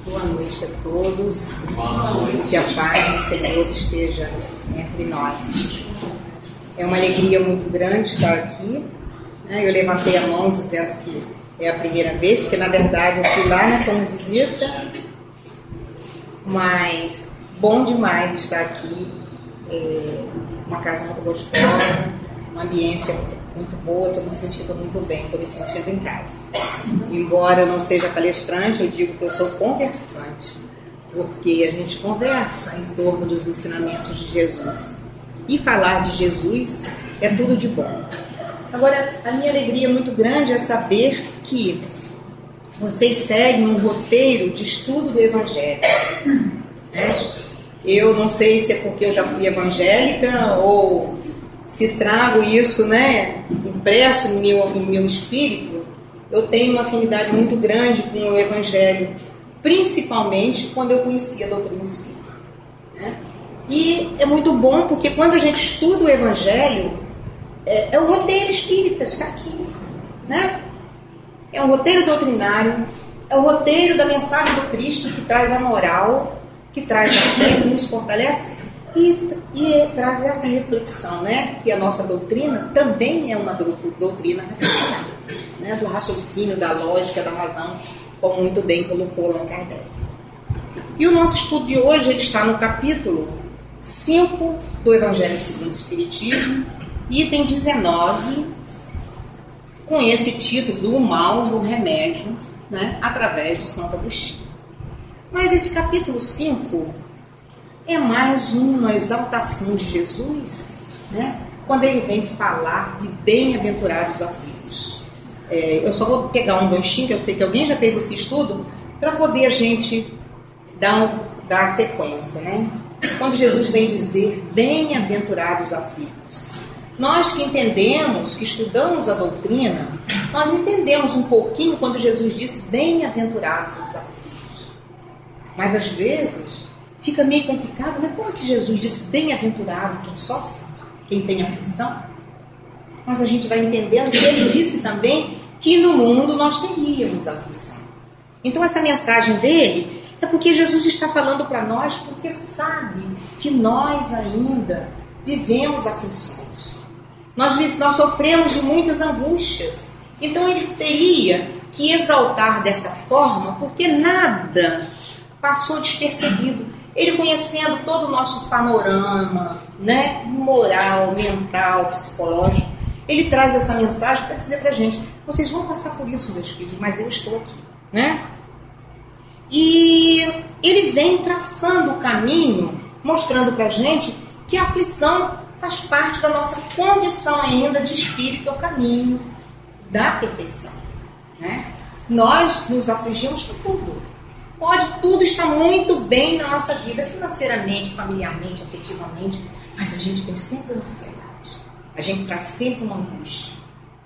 Boa noite a todos. Que a paz do Senhor esteja entre nós. É uma alegria muito grande estar aqui. Eu levantei a mão dizendo que é a primeira vez, porque na verdade eu fui lá, né, como visita. Mas bom demais estar aqui. Uma casa muito gostosa, uma ambiência muito boa. Estou me sentindo muito bem, estou me sentindo em casa. Embora eu não seja palestrante, eu digo que eu sou conversante, porque a gente conversa em torno dos ensinamentos de Jesus. E falar de Jesus é tudo de bom. Agora, a minha alegria muito grande é saber que vocês seguem um roteiro de estudo do Evangelho. Eu não sei se é porque eu já fui evangélica ou se trago isso, impresso no meu espírito. Eu tenho uma afinidade muito grande com o Evangelho, principalmente quando eu conheci a doutrina espírita. E é muito bom porque quando a gente estuda o Evangelho, é o roteiro espírita, está aqui. É um roteiro doutrinário, é o roteiro da mensagem do Cristo que traz a moral, que traz a fé, que nos fortalece e traz essa reflexão, que a nossa doutrina também é uma doutrina raciocinada, do raciocínio, da lógica, da razão, como muito bem colocou Allan Kardec. E o nosso estudo de hoje ele está no capítulo 5 do Evangelho segundo o Espiritismo, item 19, com esse título do mal e o remédio, através de Santo Agostinho. Mas esse capítulo 5 é mais uma exaltação de Jesus, quando ele vem falar de bem-aventurados aflitos. Eu só vou pegar um ganchinho, que eu sei que alguém já fez esse estudo, para poder a gente dar a sequência. Quando Jesus vem dizer bem-aventurados aflitos, nós que entendemos, que estudamos a doutrina, nós entendemos um pouquinho quando Jesus disse bem-aventurados aflitos. Mas às vezes fica meio complicado, Como que Jesus disse bem-aventurado quem sofre, quem tem aflição? Mas a gente vai entendendo que ele disse também que no mundo nós teríamos aflição. Então essa mensagem dele é porque Jesus está falando para nós, porque sabe que nós ainda vivemos aflições. Nós sofremos de muitas angústias. Então ele teria que exaltar dessa forma, porque nada passou despercebido. Ele conhecendo todo o nosso panorama, moral, mental, psicológico, ele traz essa mensagem para dizer para a gente: vocês vão passar por isso, meus filhos, mas eu estou aqui. E ele vem traçando o caminho, mostrando para a gente que a aflição faz parte da nossa condição ainda de espírito, é o caminho da perfeição. Nós nos afligimos por tudo. Pode tudo estar muito bem na nossa vida, financeiramente, familiarmente, afetivamente, mas a gente tem sempre uma ansiedade. A gente traz sempre uma angústia.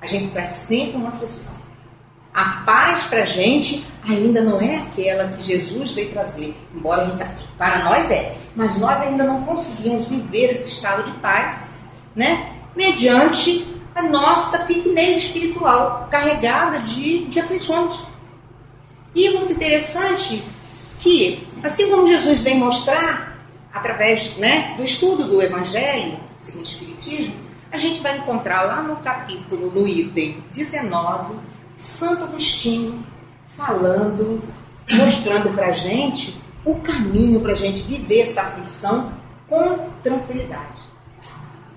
A gente traz sempre uma aflição. A paz para a gente ainda não é aquela que Jesus veio trazer. Embora a gente saiba, para nós é. Mas nós ainda não conseguimos viver esse estado de paz, mediante a nossa pequenez espiritual, carregada de aflições. E é muito interessante que, assim como Jesus vem mostrar, através do estudo do Evangelho, segundo o Espiritismo, a gente vai encontrar lá no capítulo, no item 19, Santo Agostinho falando, mostrando para a gente o caminho para a gente viver essa aflição com tranquilidade.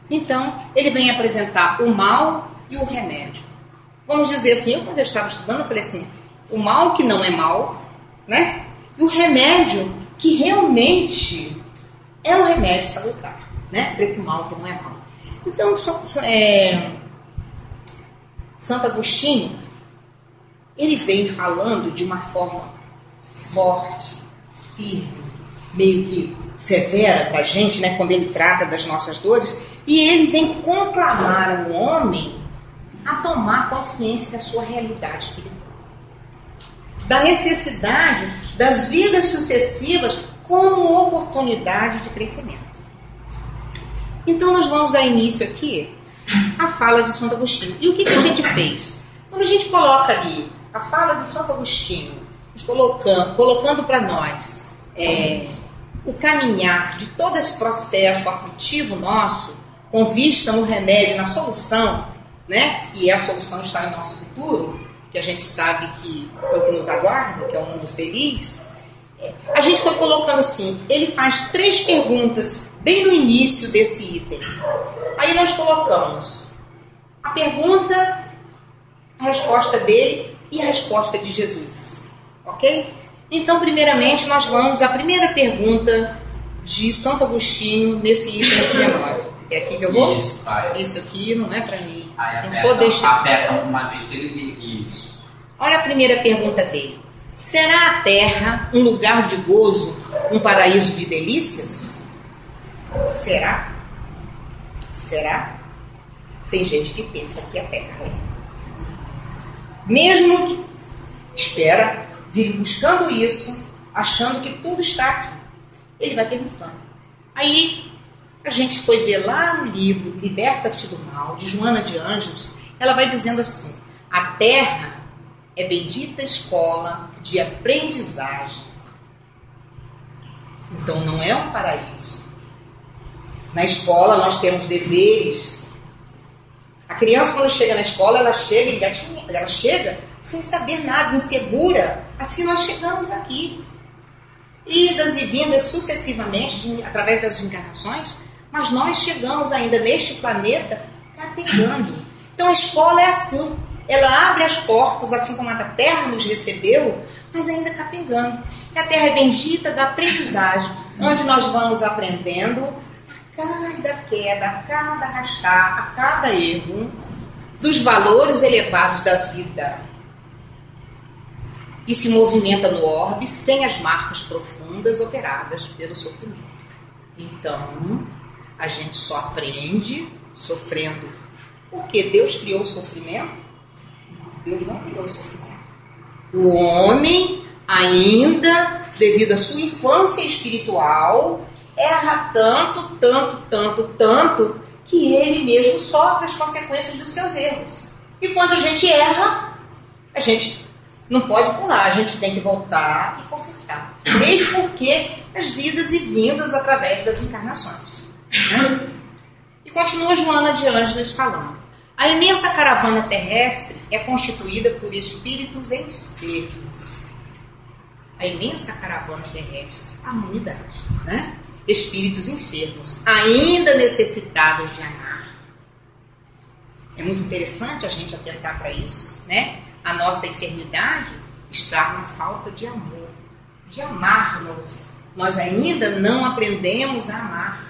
Então, ele vem apresentar o mal e o remédio. Vamos dizer assim, quando eu estava estudando, eu falei assim: o mal que não é mal, e o remédio que realmente é um remédio salutar, para esse mal que não é mal. Então, Santo Agostinho, ele vem falando de uma forma forte, firme, meio que severa para a gente, quando ele trata das nossas dores, e ele vem conclamar o homem a tomar consciência da sua realidade espiritual, da necessidade das vidas sucessivas como oportunidade de crescimento. Então nós vamos dar início aqui a fala de Santo Agostinho. E o que a gente fez? Quando a gente coloca ali a fala de Santo Agostinho, colocando para nós o caminhar de todo esse processo aflitivo nosso, com vista no remédio, na solução, né, que a solução está em nosso futuro, que a gente sabe que é o que nos aguarda, que é um mundo feliz, a gente foi colocando assim, ele faz 3 perguntas bem no início desse item. Aí nós colocamos a pergunta, a resposta dele e a resposta de Jesus. Ok? Então, primeiramente, nós vamos à primeira pergunta de Santo Agostinho nesse item 19. É aqui que eu vou? Isso, pai. Isso aqui não é para mim. Aí não sou deixar. Aperta uma vez que ele lê. Isso. Olha a primeira pergunta dele. Será a Terra um lugar de gozo, um paraíso de delícias? Será? Será? Tem gente que pensa que a Terra é. Mesmo que espera, vive buscando isso, achando que tudo está aqui. Ele vai perguntando. Aí a gente foi ver lá no livro Liberta-te do Mal, de Joana de Ângeles, ela vai dizendo assim: a Terra é bendita escola de aprendizagem. Então não é um paraíso. Na escola nós temos deveres. A criança, quando chega na escola, ela chega sem saber nada, insegura. Assim nós chegamos aqui. Idas e vindas sucessivamente, através das encarnações, mas nós chegamos ainda neste planeta capengando. Então a escola é assim. Ela abre as portas, assim como a Terra nos recebeu, mas ainda capengando. E a Terra é bendita da aprendizagem, onde nós vamos aprendendo a cada queda, a cada arrastar, a cada erro, dos valores elevados da vida. E se movimenta no orbe sem as marcas profundas operadas pelo sofrimento. Então, a gente só aprende sofrendo. Porque Deus criou o sofrimento? Deus não criou o sofrimento. O homem, ainda, devido à sua infância espiritual, erra tanto, que ele mesmo sofre as consequências dos seus erros. E quando a gente erra, a gente não pode pular, a gente tem que voltar e consertar. Eis porque as idas e vindas através das encarnações. E continua Joana de Ângeles falando. A imensa caravana terrestre é constituída por espíritos enfermos. A imensa caravana terrestre, a humanidade, né? Espíritos enfermos, ainda necessitados de amar. É muito interessante a gente atentar para isso, né? A nossa enfermidade está na falta de amor, de amar-nos. Nós ainda não aprendemos a amar,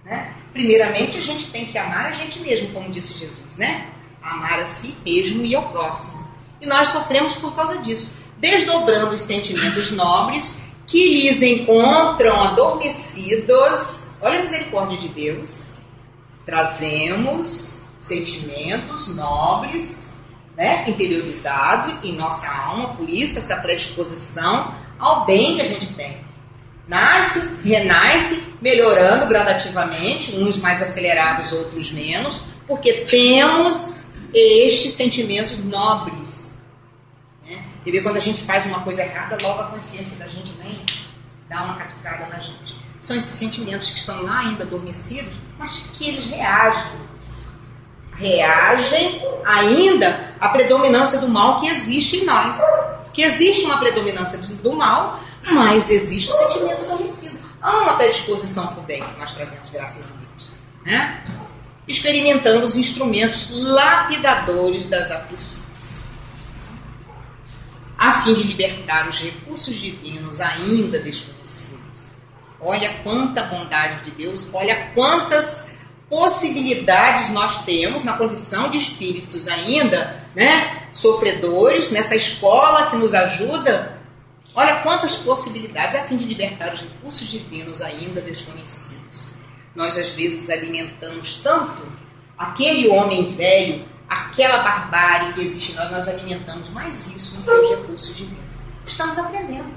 né? Primeiramente, a gente tem que amar a gente mesmo, como disse Jesus, né? Amar a si mesmo e ao próximo. E nós sofremos por causa disso, desdobrando os sentimentos nobres que lhes encontram adormecidos. Olha a misericórdia de Deus. Trazemos sentimentos nobres, né? Interiorizados em nossa alma, por isso essa predisposição ao bem que a gente tem. Nasce, renasce, melhorando gradativamente, uns mais acelerados, outros menos, porque temos estes sentimentos nobres. Né? E ver quando a gente faz uma coisa errada, logo a consciência da gente vem dar uma catucada na gente. São esses sentimentos que estão lá ainda adormecidos, mas que eles reagem ainda à predominância do mal que existe em nós. Porque existe uma predominância do mal, mas existe o sentimento adormecido. Há uma predisposição para o bem que nós trazemos, graças a Deus. Né? Experimentando os instrumentos lapidadores das aflições, a fim de libertar os recursos divinos ainda desconhecidos. Olha quanta bondade de Deus, olha quantas possibilidades nós temos na condição de espíritos ainda, né, sofredores, nessa escola que nos ajuda. Olha quantas possibilidades a fim de libertar os recursos divinos ainda desconhecidos. Nós às vezes alimentamos tanto aquele homem velho, aquela barbárie que existe em nós, nós alimentamos mais isso do que os recursos divinos. Estamos aprendendo.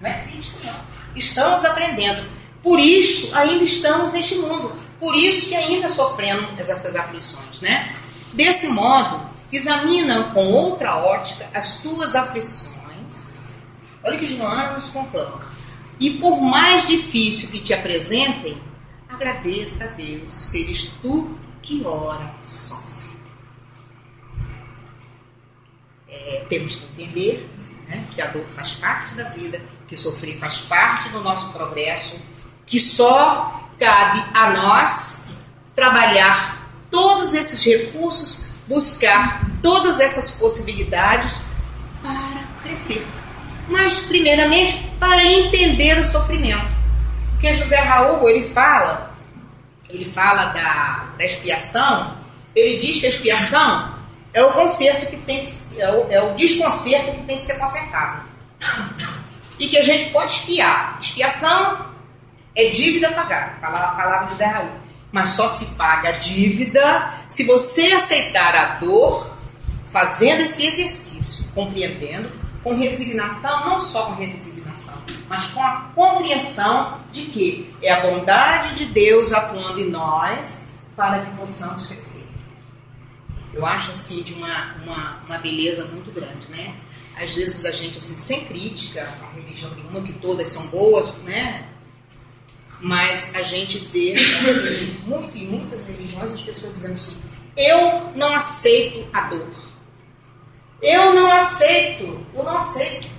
Não é crítica, não. Estamos aprendendo. Por isso ainda estamos neste mundo. Por isso que ainda sofremos essas aflições, né? Desse modo, examina com outra ótica as tuas aflições. Olha o que Joana nos conclama. E por mais difícil que te apresentem, agradeça a Deus, seres tu que ora sofre. Temos que entender, né, que a dor faz parte da vida, que sofrer faz parte do nosso progresso, que só cabe a nós trabalhar todos esses recursos, buscar todas essas possibilidades para crescer. Mas, primeiramente, para entender o sofrimento. Porque José Raul, ele fala da expiação, ele diz que a expiação é o conserto que tem, é o desconcerto que tem que ser consertado. E que a gente pode expiar. Expiação é dívida pagada, a palavra de José Raul. Mas só se paga a dívida se você aceitar a dor, fazendo esse exercício, compreendendo, com resignação, não só com resignação, mas com a compreensão de que é a bondade de Deus atuando em nós para que possamos crescer. Eu acho assim de uma beleza muito grande, né? Às vezes a gente, assim, sem crítica a religião nenhuma, que todas são boas, né? Mas a gente vê, assim, em muitas religiões as pessoas dizendo assim: eu não aceito a dor. Eu não aceito a miséria.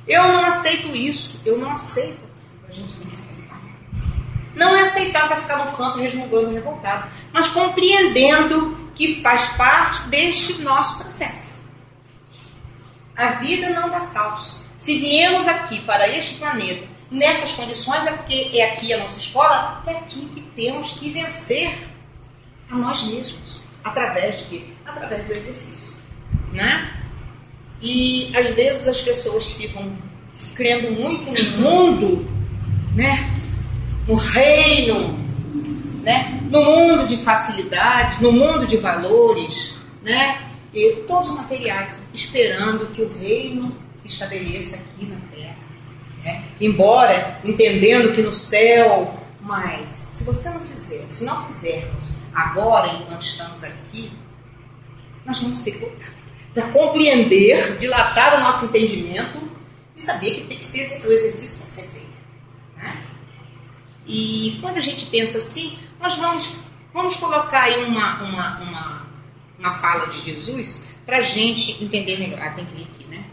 Eu não aceito isso. Eu não aceito. A gente tem que aceitar. Não é aceitar para ficar no canto resmungando, revoltado, mas compreendendo que faz parte deste nosso processo. A vida não dá saltos. Se viemos aqui para este planeta nessas condições, é porque é aqui a nossa escola, é aqui que temos que vencer a nós mesmos. Através de quê? Através do exercício, né? E às vezes as pessoas ficam crendo muito no mundo, né? No reino, né? No mundo de facilidades, no mundo de valores, né? E todos os materiais, esperando que o reino se estabeleça aqui na Terra, né? Embora entendendo que no céu, mas se você não fizer, se não fizermos agora, enquanto estamos aqui, nós vamos ter que voltar para compreender, dilatar o nosso entendimento e saber que tem que ser, o exercício tem que ser feito, né? E quando a gente pensa assim, nós vamos colocar aí uma fala de Jesus para a gente entender melhor. Tem que vir aqui, né?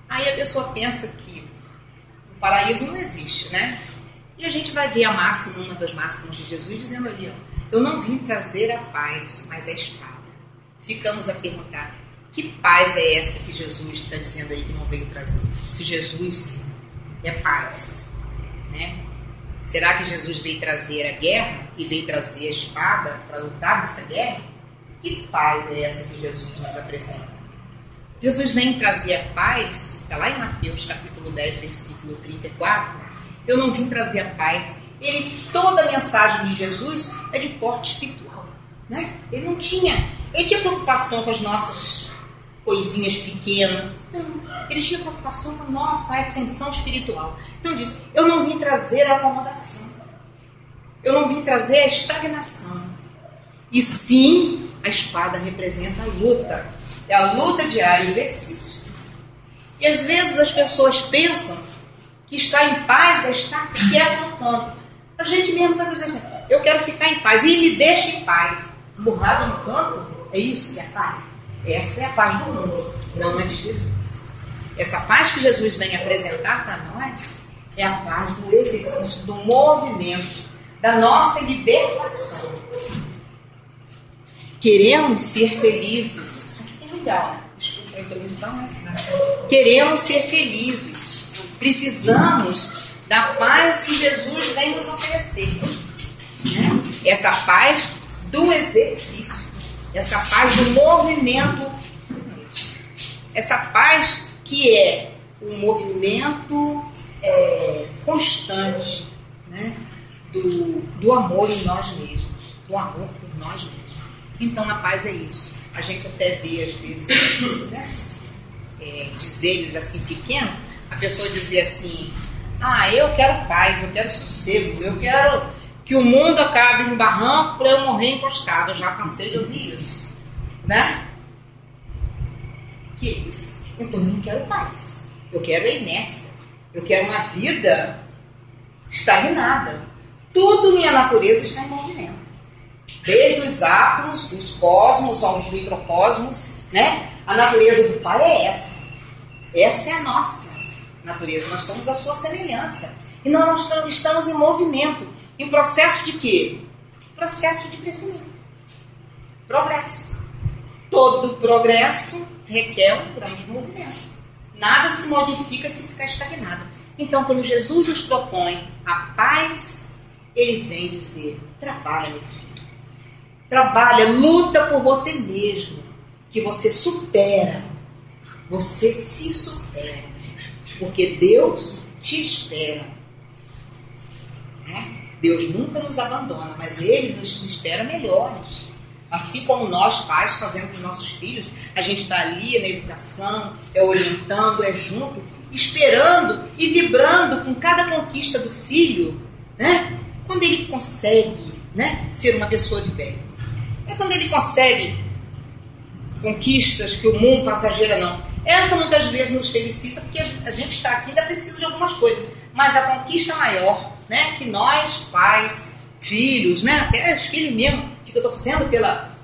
Aí a pessoa pensa que o paraíso não existe, né? E a gente vai ver a máxima, uma das máximas de Jesus, dizendo ali, ó: eu não vim trazer a paz, mas a espada. Ficamos a perguntar: que paz é essa que Jesus está dizendo aí que não veio trazer? Se Jesus é paz, né? Será que Jesus veio trazer a guerra e veio trazer a espada para lutar nessa guerra? Que paz é essa que Jesus nos apresenta? Jesus vem trazer a paz, está lá em Mateus capítulo 10, versículo 34. Eu não vim trazer a paz. Toda a mensagem de Jesus é de porte espiritual, né? Ele tinha preocupação com as nossas coisinhas pequenas. Não, ele tinha preocupação com a nossa ascensão espiritual. Então diz: eu não vim trazer a acomodação, eu não vim trazer a estagnação, e sim a espada representa a luta. É a luta diária, o exercício. E às vezes as pessoas pensam que estar em paz é estar quieto no canto. A gente mesmo está dizendo: eu quero ficar em paz e me deixa em paz. Burrado no canto, é isso que é paz. Essa é a paz do mundo, não é de Jesus. Essa paz que Jesus vem apresentar para nós é a paz do exercício, do movimento, da nossa libertação. Queremos ser felizes. É legal, desculpa a introdução, mas queremos ser felizes. Precisamos da paz que Jesus vem nos oferecer, né? Essa paz do exercício, essa paz do movimento, essa paz que é um movimento constante, né? do amor em nós mesmos, do amor por nós mesmos. Então a paz é isso. A gente até vê às vezes dizeres assim pequenos, a pessoa dizia assim: eu quero paz, eu quero sossego, eu quero que o mundo acabe no barranco para eu morrer encostado. Eu já cansei de ouvir isso, né? Que isso? Então eu não quero paz, eu quero a inércia, eu quero uma vida estagnada. Tudo minha natureza está em movimento, desde os átomos, dos cosmos aos microcosmos, né? A natureza do Pai é essa é a nossa natureza, nós somos a sua semelhança, e nós estamos em movimento, em processo de quê? Processo de crescimento, progresso. Todo progresso requer um grande movimento, nada se modifica se ficar estagnado. Então, quando Jesus nos propõe a paz, ele vem dizer: trabalha, meu filho, trabalha, luta por você mesmo, que você supera, você se supera, porque Deus te espera, né? Deus nunca nos abandona, mas Ele nos espera melhores. Assim como nós, pais, fazemos com os nossos filhos, a gente está ali na educação, orientando, junto, esperando e vibrando com cada conquista do filho, né? Quando ele consegue, né, ser uma pessoa de bem. É quando ele consegue conquistas que o mundo passageiro não. Essa muitas vezes nos felicita, porque a gente está aqui e ainda precisa de algumas coisas. Mas a conquista maior, né, que nós, pais, filhos, né, até os filhos mesmo, fica torcendo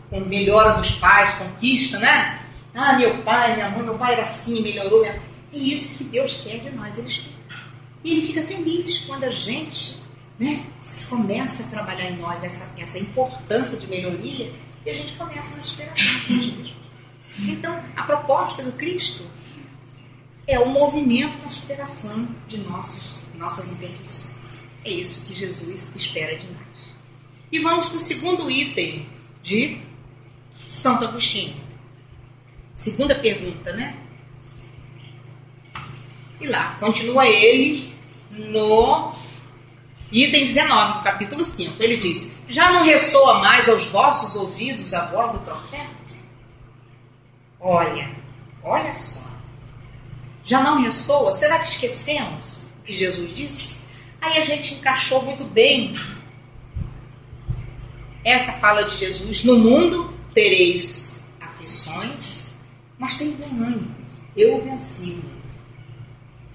com melhora dos pais, conquista, né? Meu pai, minha mãe, meu pai era assim, melhorou. E isso que Deus quer de nós, Ele espera. E Ele fica feliz quando a gente, né, começa a trabalhar em nós essa importância de melhoria, e a gente começa na superação de nós mesmos. Então, a proposta do Cristo é o movimento na superação de nossas imperfeições. É isso que Jesus espera de nós. E vamos para o segundo item de Santo Agostinho. Segunda pergunta, né? E lá, continua ele no item 19 do capítulo 5. Ele diz: já não ressoa mais aos vossos ouvidos a voz do profeta? Olha só. Já não ressoa? Será que esquecemos o que Jesus disse? Aí a gente encaixou muito bem essa fala de Jesus: no mundo tereis aflições, mas tem bom ânimo, eu venci o mundo.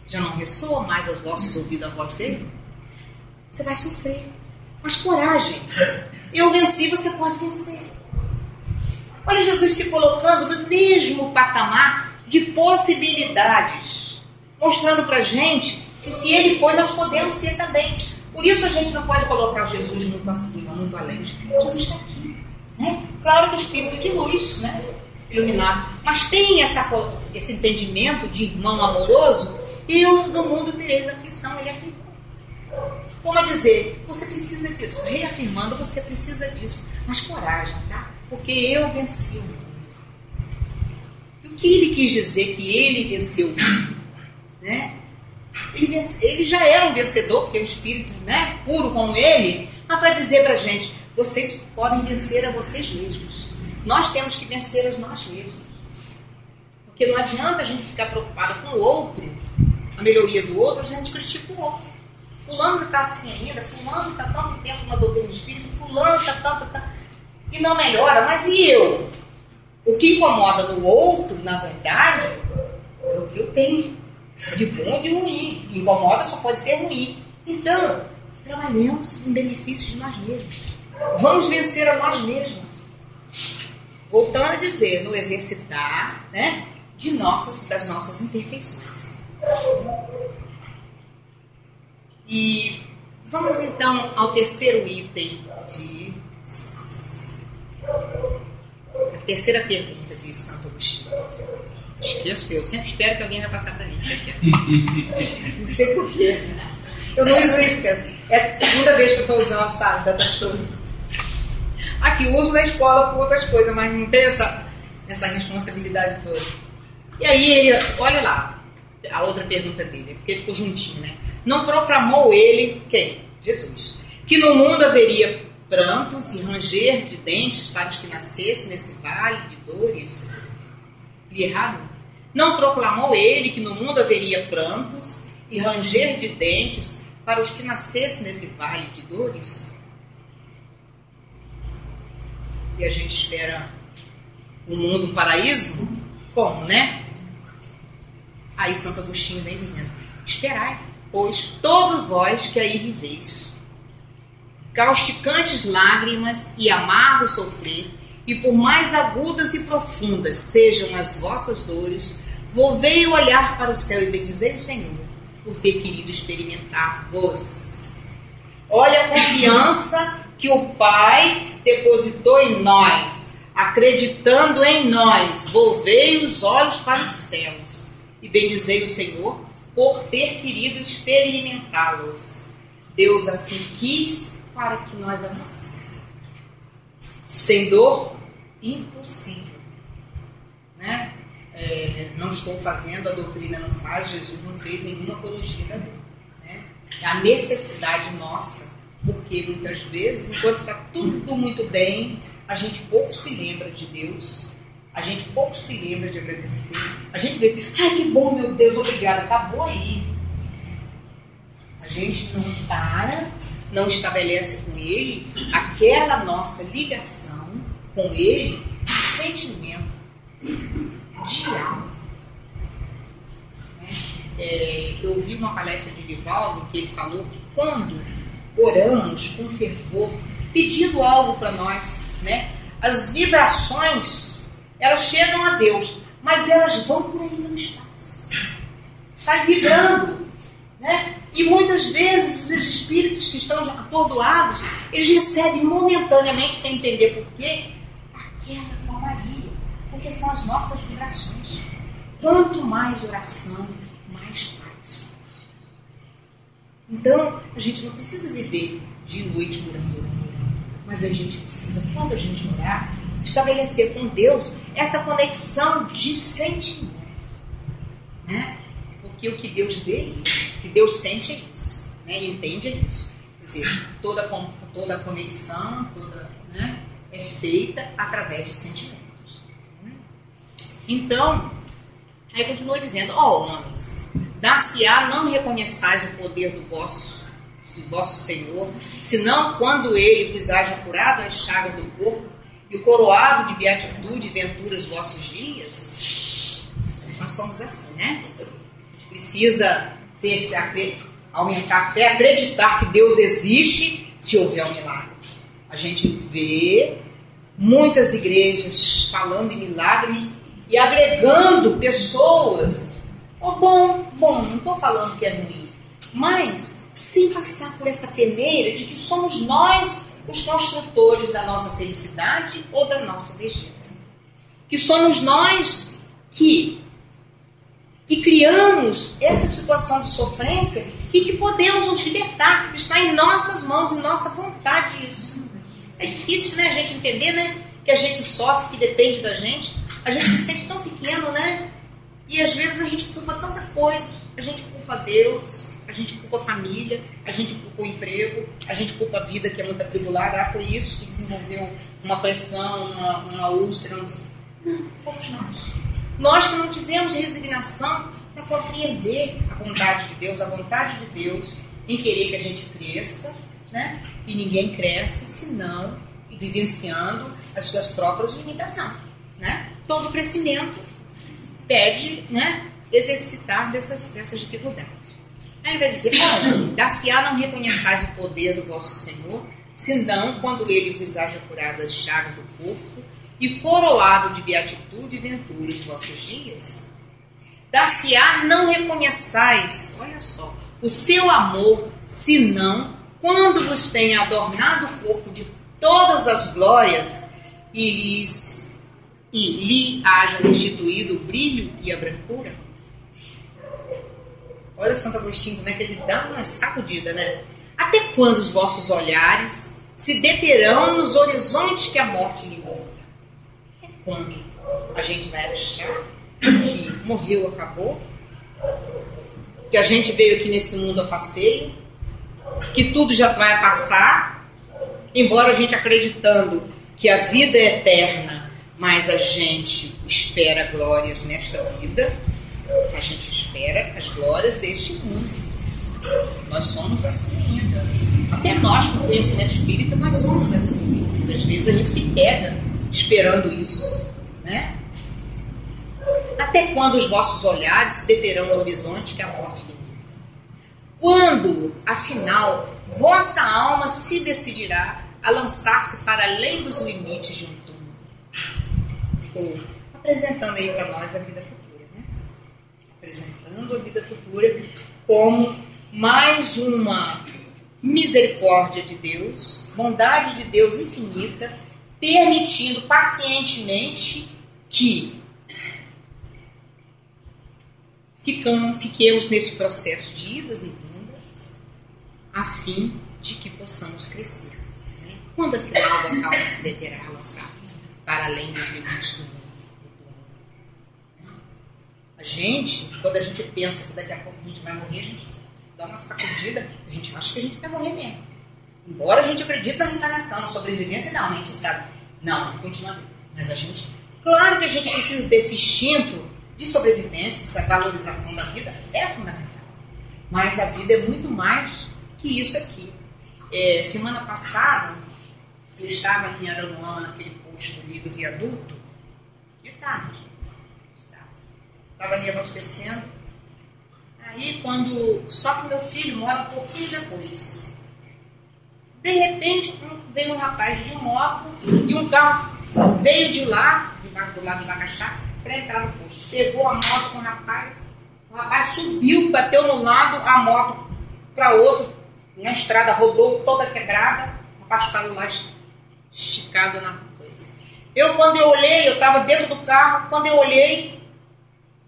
Já não ressoa mais aos vossos ouvidos a voz dele? Você vai sofrer, mas coragem, eu venci, você pode vencer. Olha Jesus se colocando no mesmo patamar de possibilidades, mostrando para a gente que se ele foi, nós podemos ser também. Por isso a gente não pode colocar Jesus muito acima, muito além. Jesus está aqui, né? Claro que o Espírito de luz, né, iluminado, mas tem esse entendimento de irmão amoroso. Eu no mundo tereis aflição, ele afirmou. Como a dizer, você precisa disso, reafirmando, você precisa disso, mas coragem, tá? Porque eu venci o mundo. E o que ele quis dizer que ele venceu o mundo, né? Ele já era um vencedor, porque o Espírito, né, puro como ele, mas para dizer para a gente: vocês podem vencer a vocês mesmos. Nós temos que vencer a nós mesmos. Porque não adianta a gente ficar preocupado com o outro, a melhoria do outro, a gente critica o outro. Fulano está assim ainda, fulano está tanto tempo na doutrina do Espírito, fulano está tanto... E não melhora, mas e eu? O que incomoda no outro, na verdade, é o que eu tenho de bom e de ruim. O que incomoda só pode ser ruim. Então, trabalhemos em benefício de nós mesmos. Vamos vencer a nós mesmos. Voltando a dizer, no exercitar, né, das nossas imperfeições. E vamos então ao terceiro item a terceira pergunta de Santo Agostinho. Esqueço que eu sempre espero que alguém vai passar para mim. Não sei por quê. Eu não uso isso, é a segunda vez que eu estou usando, sabe, da pastora. Aqui uso na escola por outras coisas, mas não tem essa responsabilidade toda. E aí ele, olha lá, a outra pergunta dele, porque ficou juntinho, né? Não proclamou ele, quem? Jesus. Que no mundo haveria prantos e ranger de dentes para os que nascessem nesse vale de dores. Li errado? Não proclamou ele que no mundo haveria prantos e ranger de dentes para os que nascessem nesse vale de dores? E a gente espera um mundo, um paraíso? Como, né? Aí Santo Agostinho vem dizendo: esperai, pois, todos vós que aí viveis, causticantes lágrimas e amargo sofrer, e por mais agudas e profundas sejam as vossas dores, volvei o olhar para o céu e bendizei o Senhor, por ter querido experimentar-vos. Olha a confiança que o Pai depositou em nós, acreditando em nós, volvei os olhos para os céus e bendizei o Senhor por ter querido experimentá-los. Deus assim quis para que nós avançássemos. Sem dor, impossível. Né? Não estou fazendo, a doutrina não faz, Jesus não fez nenhuma apologia da dor. Né? É a necessidade nossa, porque muitas vezes, enquanto está tudo muito bem, a gente pouco se lembra de Deus, a gente pouco se lembra de agradecer, a gente vê, ai que bom, meu Deus, obrigada, acabou aí. A gente não para, não estabelece com Ele aquela nossa ligação com Ele de sentimento, de alma. Eu ouvi uma palestra de Divaldo que ele falou que quando oramos com fervor, pedindo algo para nós, né, as vibrações, elas chegam a Deus, mas elas vão por aí no espaço, sai vibrando, né? E muitas vezes os espíritos que estão atordoados, eles recebem momentaneamente, sem entender por quê, aquela calmaria, porque são as nossas vibrações. Quanto mais oração, mais paz. Então, a gente não precisa viver de noite orando, mas a gente precisa, quando a gente orar, estabelecer com Deus essa conexão de sentimento, né? Porque o que Deus vê é isso, o que Deus sente é isso, né? Entende é isso. Quer dizer, toda conexão, né, é feita através de sentimentos. Então, aí continua dizendo: ó homens, dar-se-á não reconheçais o poder do vosso Senhor, senão quando ele vos haja curado as chagas do corpo e coroado de beatitude e ventura os vossos dias. Nós somos assim, né? A gente precisa aumentar a fé, acreditar que Deus existe se houver um milagre. A gente vê muitas igrejas falando em milagre e agregando pessoas. Bom, não estou falando que é ruim, mas sem passar por essa peneira de que somos nós os construtores da nossa felicidade ou da nossa besteira. Que somos nós que criamos essa situação de sofrência e que podemos nos libertar. Está em nossas mãos, em nossa vontade isso. É difícil, né, a gente entender, né, que a gente sofre, que depende da gente. A gente se sente tão pequeno, né? E às vezes a gente culpa tanta coisa. A gente culpa Deus, a gente culpa a família, a gente culpa o emprego, a gente culpa a vida que é muito atribulada. Foi isso que desenvolveu uma pressão, uma úlcera. Não, fomos nós. Nós que não tivemos resignação para compreender a vontade de Deus, em querer que a gente cresça, né? E ninguém cresce senão vivenciando as suas próprias limitações, né? Todo crescimento pede, né, exercitar dessas dificuldades. Aí ele vai dizer: dar-se-á não reconheçais o poder do vosso Senhor, senão quando ele vos haja curado as chagas do corpo e coroado de beatitude e ventura os vossos dias. Dar-se-á não reconheçais, olha só, o seu amor, senão quando vos tenha adornado o corpo de todas as glórias e lhe haja restituído o brilho e a brancura. Olha Santo Agostinho, como é que ele dá uma sacudida, né? Até quando os vossos olhares se deterão nos horizontes que a morte lhe monta? Até quando a gente vai achar que morreu, acabou? Que a gente veio aqui nesse mundo a passeio? Que tudo já vai passar? Embora a gente acreditando que a vida é eterna, mas a gente espera glórias nesta vida, a gente espera as glórias deste mundo. Nós somos assim ainda. Até nós, com conhecimento espírita, nós somos assim. Muitas vezes a gente se pega esperando isso, né? Até quando os vossos olhares se deterão no horizonte que a morte limita? Quando, afinal, vossa alma se decidirá a lançar-se para além dos limites de um túmulo? Ficou apresentando aí para nós a vida futura, né? Apresentando a vida futura como mais uma misericórdia de Deus, bondade de Deus infinita, permitindo pacientemente que fiquemos nesse processo de idas e vindas, a fim de que possamos crescer. Né? Quando afinal a vossa alma se deverá a lançar para além dos limites do mundo. A gente, quando a gente pensa que daqui a pouco a gente vai morrer, a gente dá uma sacudida, a gente acha que a gente vai morrer mesmo. Embora a gente acredite na reencarnação, na sobrevivência, não, a gente sabe. Não, continua. Mas a gente, claro que a gente precisa desse instinto de sobrevivência, essa valorização da vida é fundamental. Mas a vida é muito mais que isso aqui. Semana passada, eu estava em Araruama, naquele posto ali do viaduto, de tarde. Estava ali abastecendo. Aí só que meu filho mora um pouquinho depois. De repente, veio um rapaz de moto e um carro veio de lá, do lado de Bacaxá, para entrar no posto. Pegou a moto com o rapaz subiu, bateu no lado, a moto para outro, na estrada, rodou toda quebrada, o rapaz caiu lá esticado na coisa. Quando eu olhei, eu estava dentro do carro, quando eu olhei,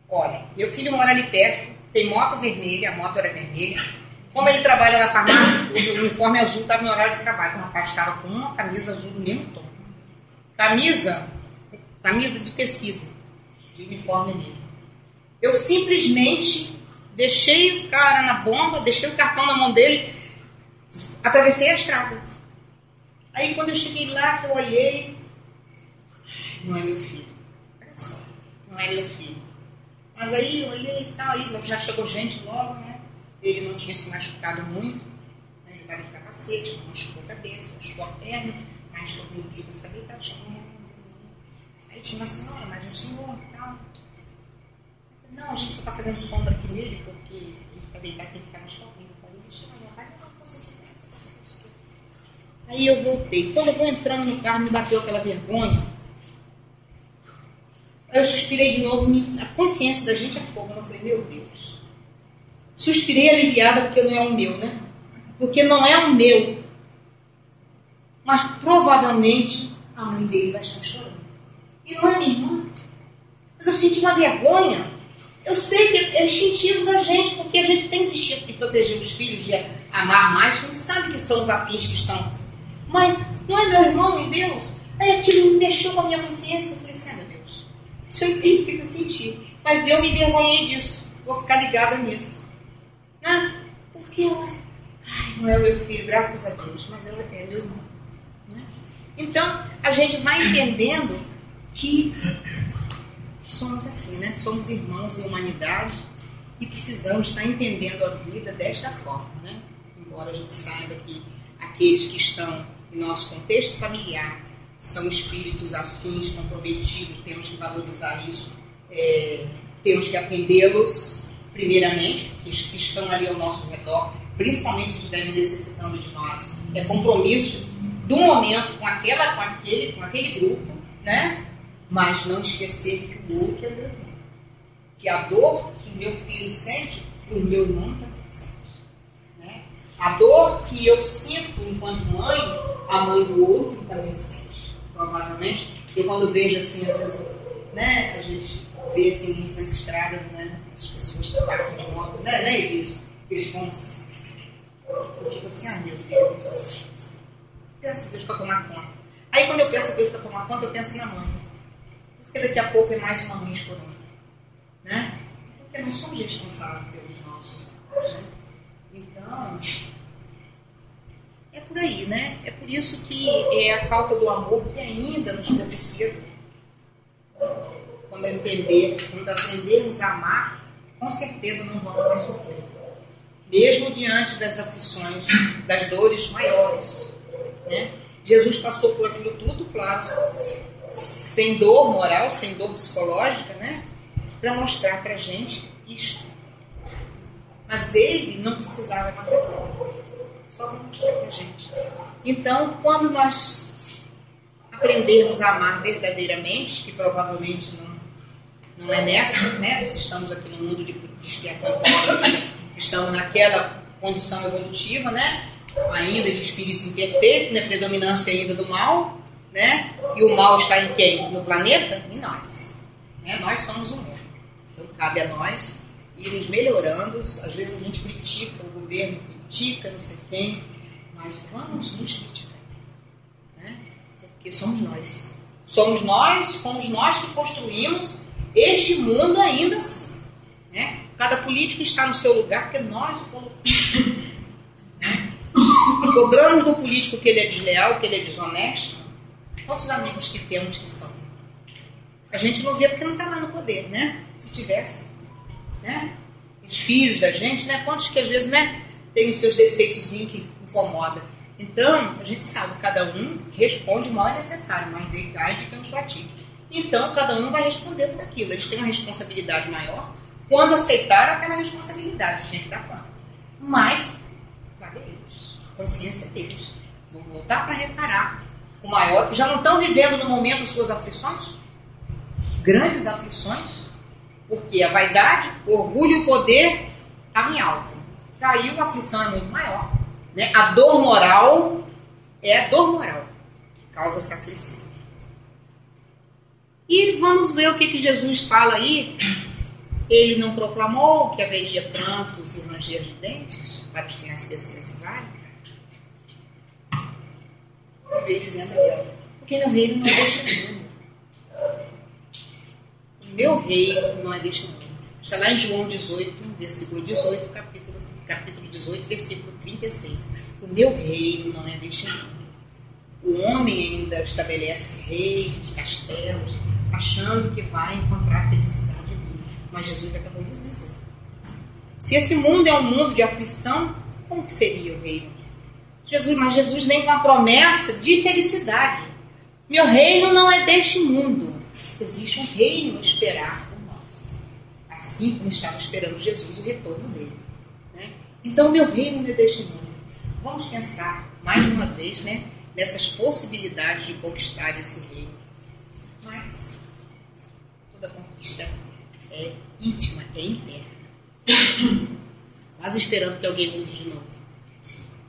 olha, meu filho mora ali perto, tem moto vermelha, a moto era vermelha. Como ele trabalha na farmácia, o uniforme azul estava no horário de trabalho. O rapaz estava com uma camisa azul do mesmo tom. Camisa de tecido, de uniforme mesmo. Eu simplesmente deixei o cara na bomba, deixei o cartão na mão dele, atravessei a estrada. Aí quando eu cheguei lá, que eu olhei, não é meu filho. Olha só, não é meu filho. Mas aí eu olhei e tal, aí já chegou gente logo, né? Ele não tinha se machucado muito, né? Ele estava de capacete, não machucou a cabeça, machucou a perna, mas todo mundo viu que eu fiquei deitado, aí tinha uma senhora, mais um senhor e tal. Não, a gente só está fazendo sombra aqui nele, porque ele fica deitado, tem que ficar mais fofinho. Eu falei, deixa eu vai, não posso sentir isso. Aí eu voltei. Quando eu vou entrando no carro, me bateu aquela vergonha. Aí eu suspirei de novo, a consciência da gente é fogo. Eu falei, meu Deus. Suspirei aliviada porque não é o meu, né? Porque não é o meu. Mas provavelmente a mãe dele vai estar chorando. E não é minha irmã. Mas eu senti uma vergonha. Eu sei que é instintivo da gente, porque a gente tem esse instinto de proteger os filhos, de amar mais, porque a gente sabe que são os afins que estão. Mas não é meu irmão em Deus? Aí aquilo me mexeu com a minha consciência. Eu falei assim, meu Deus, isso eu entendo o que eu senti. Mas eu me envergonhei disso. Vou ficar ligada nisso. Né? Porque não é o meu filho, graças a Deus, mas ela é meu irmão. Né? Então, a gente vai entendendo que somos assim, né? Somos irmãos em humanidade e precisamos estar entendendo a vida desta forma, né? Embora a gente saiba que aqueles que estão em nosso contexto familiar são espíritos afins, comprometidos, temos que valorizar isso, temos que atendê-los primeiramente, porque se estão ali ao nosso redor, principalmente se estiverem necessitando de nós, é compromisso do momento com aquele grupo, né? Mas não esquecer que o outro é meu irmão. Que a dor que meu filho sente, o meu irmão também sente. Né? A dor que eu sinto enquanto mãe, a mãe do outro também sente. Provavelmente, eu quando vejo assim, às vezes, né, a gente vê assim, muito nas estradas, né, as pessoas que passam de moto, né, eles vão assim. Eu fico assim, ai meu Deus. Peço a Deus para tomar conta. Aí quando eu peço a Deus para tomar conta, eu penso na mãe. Porque daqui a pouco é mais uma mãe chorando. Né? Porque nós somos responsáveis pelos nossos atos. Né? Então, é por aí, né? É por isso que é a falta do amor que ainda nos propicia. quando aprendermos a amar, com certeza não vamos mais sofrer. Mesmo diante das aflições, das dores maiores. Né? Jesus passou por aquilo tudo, claro, sem dor moral, sem dor psicológica, né? Para mostrar para a gente isto. Mas ele não precisava matar, só para mostrar para a gente. Então, quando nós aprendermos a amar verdadeiramente, que provavelmente não é nessa, né? Se estamos aqui no mundo de expiação, estamos naquela condição evolutiva, né? Ainda de espíritos imperfeitos, né? Predominância ainda do mal, né? E o mal está em quem? No planeta? Em nós. Né? Nós somos o mundo. Então cabe a nós irmos melhorando. Às vezes a gente critica o governo, critica não sei quem, mas vamos nos criticar. Né? Porque somos nós. Fomos nós que construímos este mundo ainda assim. Né? Cada político está no seu lugar porque nós o colocamos. Né? Cobramos do político que ele é desleal, que ele é desonesto. Quantos amigos que temos que são? A gente não vê porque não está lá no poder, né? Se tivesse. Né? Os filhos da gente, né? Quantos que às vezes, né, tem os seus defeitos que incomodam. Então, a gente sabe, cada um responde o mal é necessário, mas deitar de quem nos pratica. Então, cada um vai responder por aquilo. Eles têm uma responsabilidade maior. Quando aceitaram aquela responsabilidade, tinha que dar conta. Mas, cabe a eles. A consciência deles. Vão voltar para reparar. O maior, já não estão vivendo no momento suas aflições? Grandes aflições. Porque a vaidade, o orgulho e o poder estavam em alta. Daí a aflição é muito maior. Né? A dor moral é a dor moral que causa essa aflição. E vamos ver o que Jesus fala aí. Ele não proclamou que haveria prantos e ranger de dentes para os que nascessem nesse vale? Ele veio dizendo ali, porque meu reino não é deste mundo. Meu reino não é deste mundo. Está lá em João 18, versículo 18, capítulo 18, versículo 36. O meu reino não é deste mundo. O homem ainda estabelece reis, castelos, achando que vai encontrar felicidade ali. Mas Jesus acabou de dizer. Se esse mundo é um mundo de aflição, como que seria o reino? Mas Jesus vem com a promessa de felicidade. Meu reino não é deste mundo. Existe um reino a esperar por nós. Assim como estava esperando Jesus o retorno dele. Né? Então, meu reino não é deste mundo. Vamos pensar, mais uma vez, né, nessas possibilidades de conquistar esse reino. Mas toda conquista é íntima, é interna. Quase esperando que alguém mude de novo.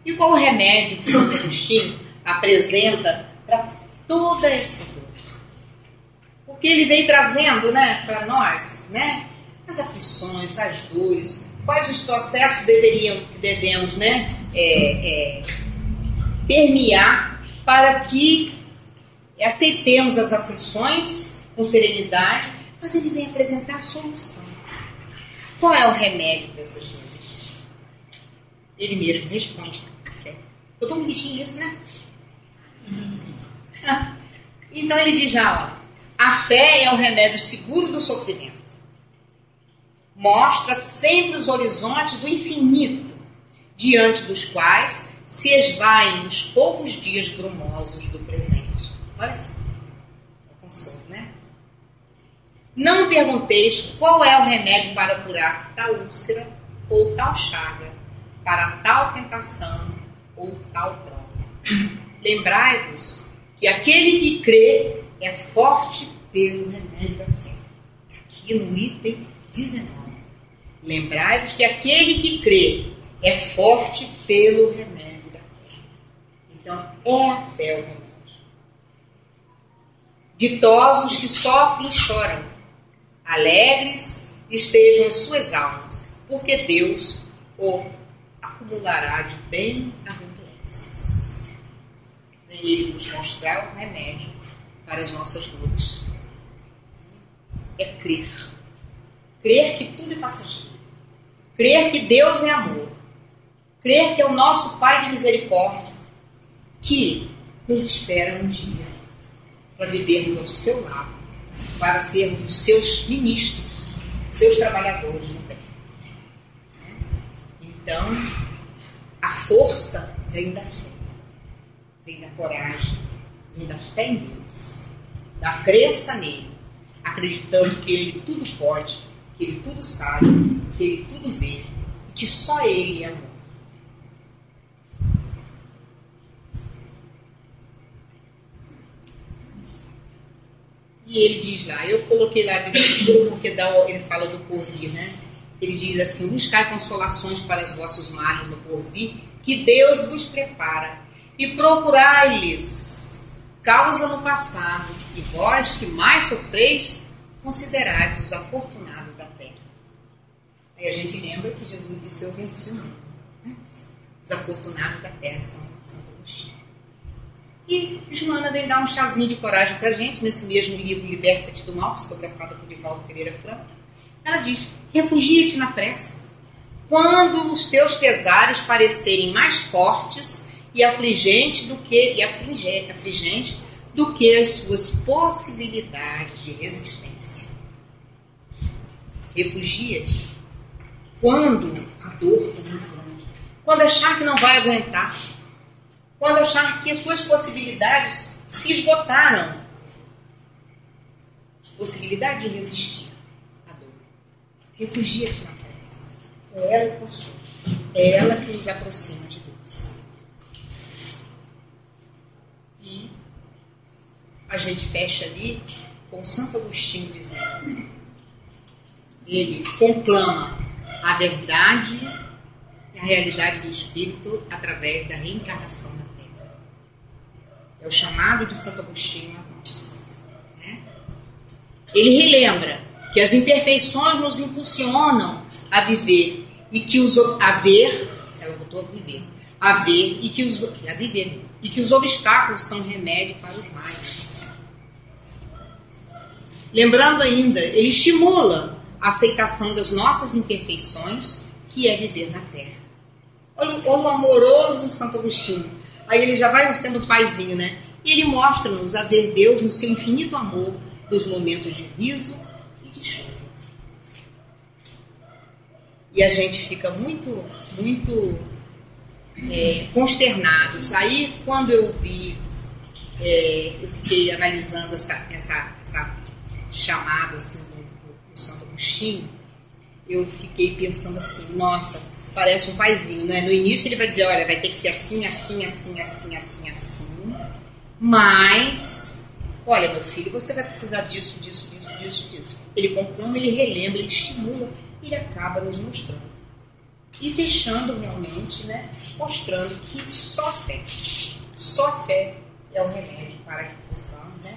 E qual o remédio que Santo Agostinho apresenta para toda essa dor? Porque ele vem trazendo, né, para nós, né, as aflições, as dores, quais os processos devemos, né, permear para que aceitemos as aflições com serenidade, mas ele vem apresentar a solução. Qual é o remédio dessas dores? Ele mesmo responde, a fé. Ficou tão bonitinho isso, né? Então ele diz já, a fé é o remédio seguro do sofrimento. Mostra sempre os horizontes do infinito, diante dos quais se esvaem os poucos dias brumosos do presente. Olha só, é o consolo, né? Não me pergunteis qual é o remédio para curar tal úlcera ou tal chaga, para tal tentação ou tal prova. Lembrai-vos que aquele que crê é forte pelo remédio da fé. Aqui no item 19. Lembrai-vos que aquele que crê é forte pelo remédio da fé. Então, é a fé o remédio. Ditosos que sofrem e choram, alegres estejam as suas almas, porque Deus o acumulará de bem-aventuranças. Vem Ele nos mostrar o remédio para as nossas dores. É crer. Crer que tudo é passageiro. Crer que Deus é amor. Crer que é o nosso Pai de misericórdia, que nos espera um dia para vivermos ao seu lado, para sermos os seus ministros, seus trabalhadores no bem. Então, a força vem da fé, vem da coragem, vem da fé em Deus, da crença nele, acreditando que ele tudo pode, que ele tudo sabe, que ele tudo vê e que só ele é amor. E ele diz lá, eu coloquei lá a vida futura porque ele fala do porvir, né? Ele diz assim, buscai consolações para os vossos males no porvir, que Deus vos prepara, e procurai-lhes causa no passado, e vós que mais sofreis, considerai-vos os afortunados da terra. Aí a gente lembra que Jesus disse, eu venci o mundo. Né? Os afortunados da terra são Agostinho. E Joana vem dar um chazinho de coragem para a gente, nesse mesmo livro Liberta-te do Mal, psicografado por Divaldo Pereira Franco. Ela diz, refugia-te na prece. Quando os teus pesares parecerem mais fortes e afligentes do que as suas possibilidades de resistência. Refugia-te quando a dor for muito grande, quando achar que não vai aguentar, quando achar que as suas possibilidades se esgotaram, as possibilidades de resistir à dor. Refugia-te na prece. É ela que consola, é ela que nos aproxima de Deus. E a gente fecha ali com Santo Agostinho dizendo, ele conclama a verdade e a realidade do Espírito através da reencarnação na Terra. É o chamado de Santo Agostinho a nós. Né? Ele relembra que as imperfeições nos impulsionam a viver e que os obstáculos são remédio para os males. Lembrando ainda, ele estimula a aceitação das nossas imperfeições, que é viver na terra. Olha o amoroso Santo Agostinho. Aí ele já vai sendo paizinho, né? E ele mostra-nos a ver Deus no seu infinito amor dos momentos de riso e de choro. E a gente fica muito, muito consternados. Aí, quando eu vi, eu fiquei analisando essa chamada assim, do Santo Agostinho, eu fiquei pensando assim, nossa, parece um paizinho, né? No início ele vai dizer, olha, vai ter que ser assim, assim, assim, assim, assim, assim, mas, olha, meu filho, você vai precisar disso, disso, disso, disso, disso. Ele conclama, ele relembra, ele estimula, ele acaba nos mostrando. E fechando realmente, né? Mostrando que só fé é o remédio para que possamos, né?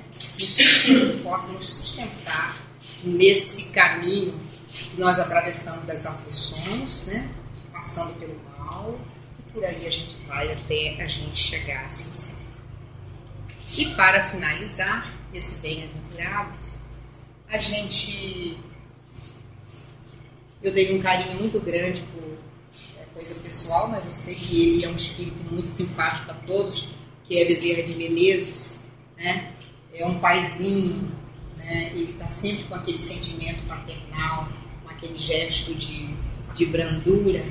Possa nos sustentar nesse caminho que nós atravessamos das aflições, né? Passando pelo mal, e por aí a gente vai até a gente chegar assim sempre. E para finalizar, esse bem-aventurados, eu dei um carinho muito grande por coisa pessoal, mas eu sei que ele é um espírito muito simpático a todos, que é Bezerra de Menezes, né? É um paizinho, né? Ele está sempre com aquele sentimento paternal, com aquele gesto de brandura,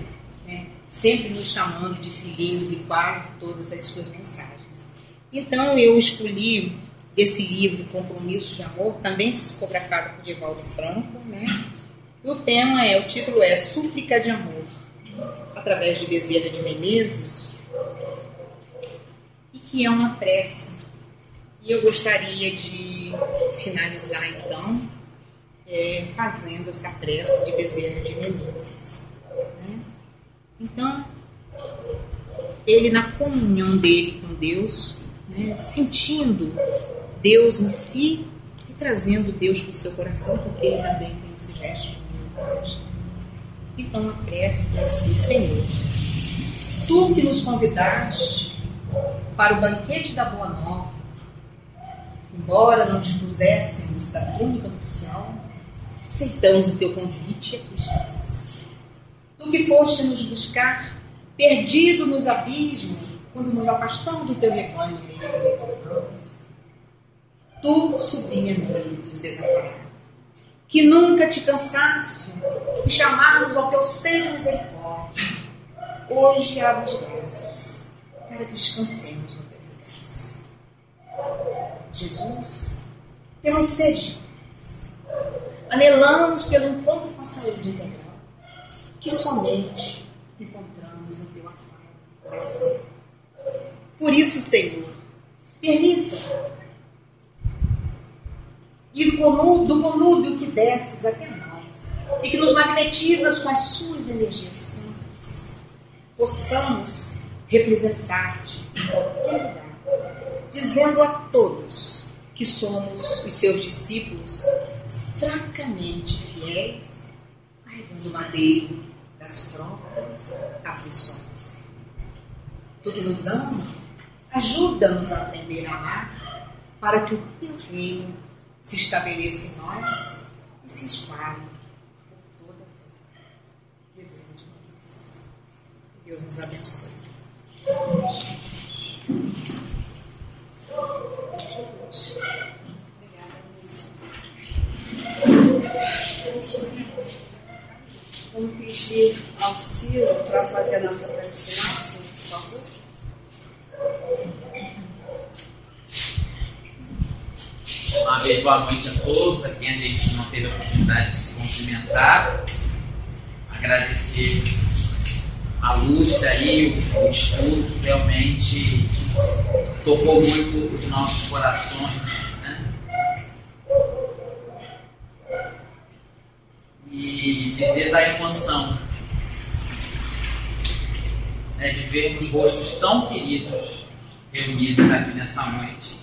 né? Sempre nos chamando de filhinhos em quase todas as suas mensagens. Então eu escolhi desse livro Compromissos de Amor, também psicografado por Divaldo Franco, né? O título é Súplica de Amor, através de Bezerra de Menezes, e que é uma prece. E eu gostaria de finalizar, então, fazendo essa prece de Bezerra de Menezes. Né? Então, ele, na comunhão dele com Deus, né, sentindo Deus em si e trazendo Deus para o seu coração, porque ele também tem esse gesto de humildade. Então, a prece é assim, Senhor, Tu que nos convidaste para o banquete da Boa Nova, embora não dispuséssemos da túnica nupcial, aceitamos o Teu convite e aqui estamos. Tu que foste nos buscar, perdido nos abismos, quando nos afastamos do Teu rebanho e retornamos. Tu, sublime amigo dos desamparados, que nunca te cansaste de chamar-nos ao teu seio de misericórdia, hoje abre os braços para que descansemos no teu regaço. Jesus, temos sede de paz. Anelamos pelo encontro com a saúde integral, que somente encontramos no teu afável coração. Por isso, Senhor, permita ir do conúbio que desces até nós e que nos magnetizas com as suas energias santas, possamos representar-te em qualquer lugar, dizendo a todos que somos os seus discípulos fracamente fiéis, carregando o madeiro das próprias aflições. Tu que nos ama, ajuda-nos a aprender a amar, para que o teu reino se estabeleça em nós e se espalhe por toda a terra. Desejo de nós. Que Deus nos abençoe. Vamos pedir ao Ciro para fazer a nossa prece final, Ciro, por favor. Uma vez, boa noite a todos. Aqui a gente não teve a oportunidade de se cumprimentar. Agradecer a Lúcia aí, o estudo que realmente tocou muito os nossos corações, né? E dizer da emoção, né, de vermos rostos tão queridos reunidos aqui nessa noite.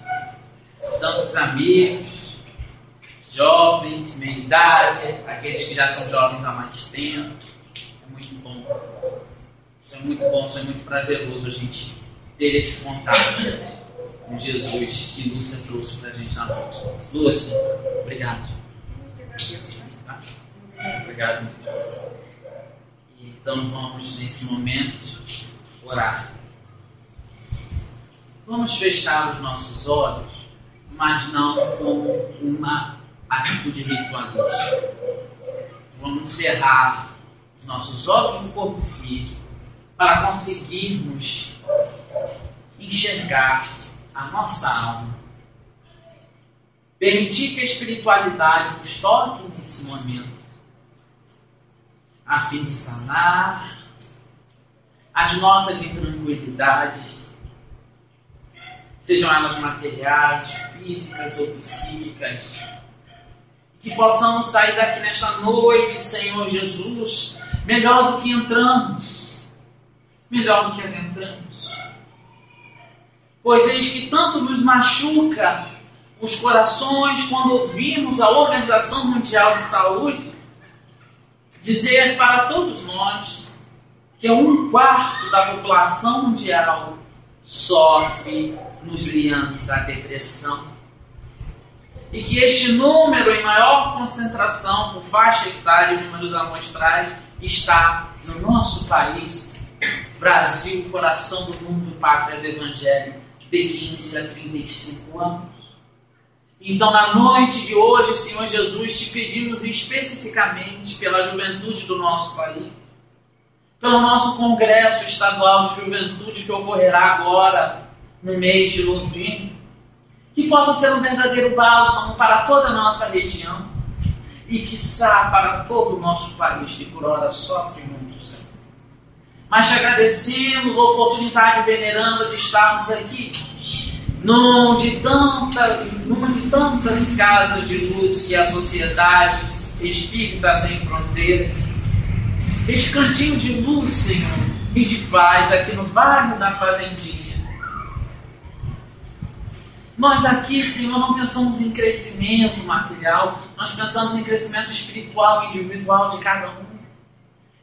Tantos amigos, jovens, meia-idade, aqueles que já são jovens há mais tempo. É muito bom. Isso é muito bom, isso é muito prazeroso a gente ter esse contato com Jesus que Lúcia trouxe para a gente na noite. Lúcia, obrigado. Tá? Obrigado. Então vamos, nesse momento, orar. Vamos fechar os nossos olhos, mas não como uma atitude ritualística. Vamos cerrar os nossos olhos no corpo físico para conseguirmos enxergar a nossa alma. Permitir que a espiritualidade nos toque nesse momento, a fim de sanar as nossas intranquilidades, sejam elas materiais, físicas ou psíquicas, que possamos sair daqui nesta noite, Senhor Jesus, melhor do que entramos, melhor do que adentramos. Pois eis que tanto nos machuca os corações quando ouvimos a Organização Mundial de Saúde dizer para todos nós que 1/4 da população mundial sofre nos liames da depressão, e que este número em maior concentração por faixa etária e números amostrais está no nosso país, Brasil, coração do mundo, pátria do Evangelho, de 15 a 35 anos. Então, na noite de hoje, Senhor Jesus, te pedimos especificamente pela juventude do nosso país, pelo nosso Congresso Estadual de Juventude que ocorrerá agora no mês de novembro, que possa ser um verdadeiro bálsamo para toda a nossa região e, quiçá, para todo o nosso país, que por hora sofre muito, Senhor. Mas te agradecemos a oportunidade veneranda de estarmos aqui, numa de tantas casas de luz que a Sociedade Espírita Sem Fronteiras, este cantinho de luz, Senhor, e de paz aqui no bairro da Fazendinha. Nós aqui, Senhor, não pensamos em crescimento material, nós pensamos em crescimento espiritual e individual de cada um.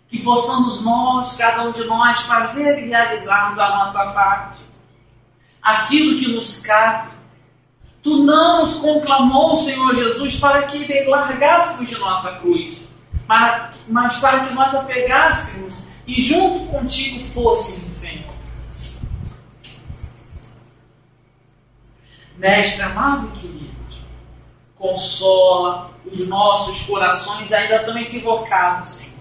Que possamos nós, cada um de nós, fazer e realizarmos a nossa parte. Aquilo que nos cabe. Tu não nos conclamou, Senhor Jesus, para que largássemos de nossa cruz, mas para que nós a pegássemos e junto contigo fôssemos, Senhor. Mestre amado e querido, consola os nossos corações ainda tão equivocados, Senhor.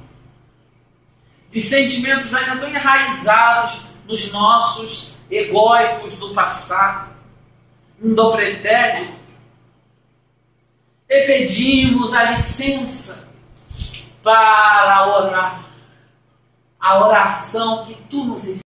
De sentimentos ainda tão enraizados nos nossos egóicos do passado, do pretérito. E pedimos a licença para orar a oração que Tu nos ensinaste.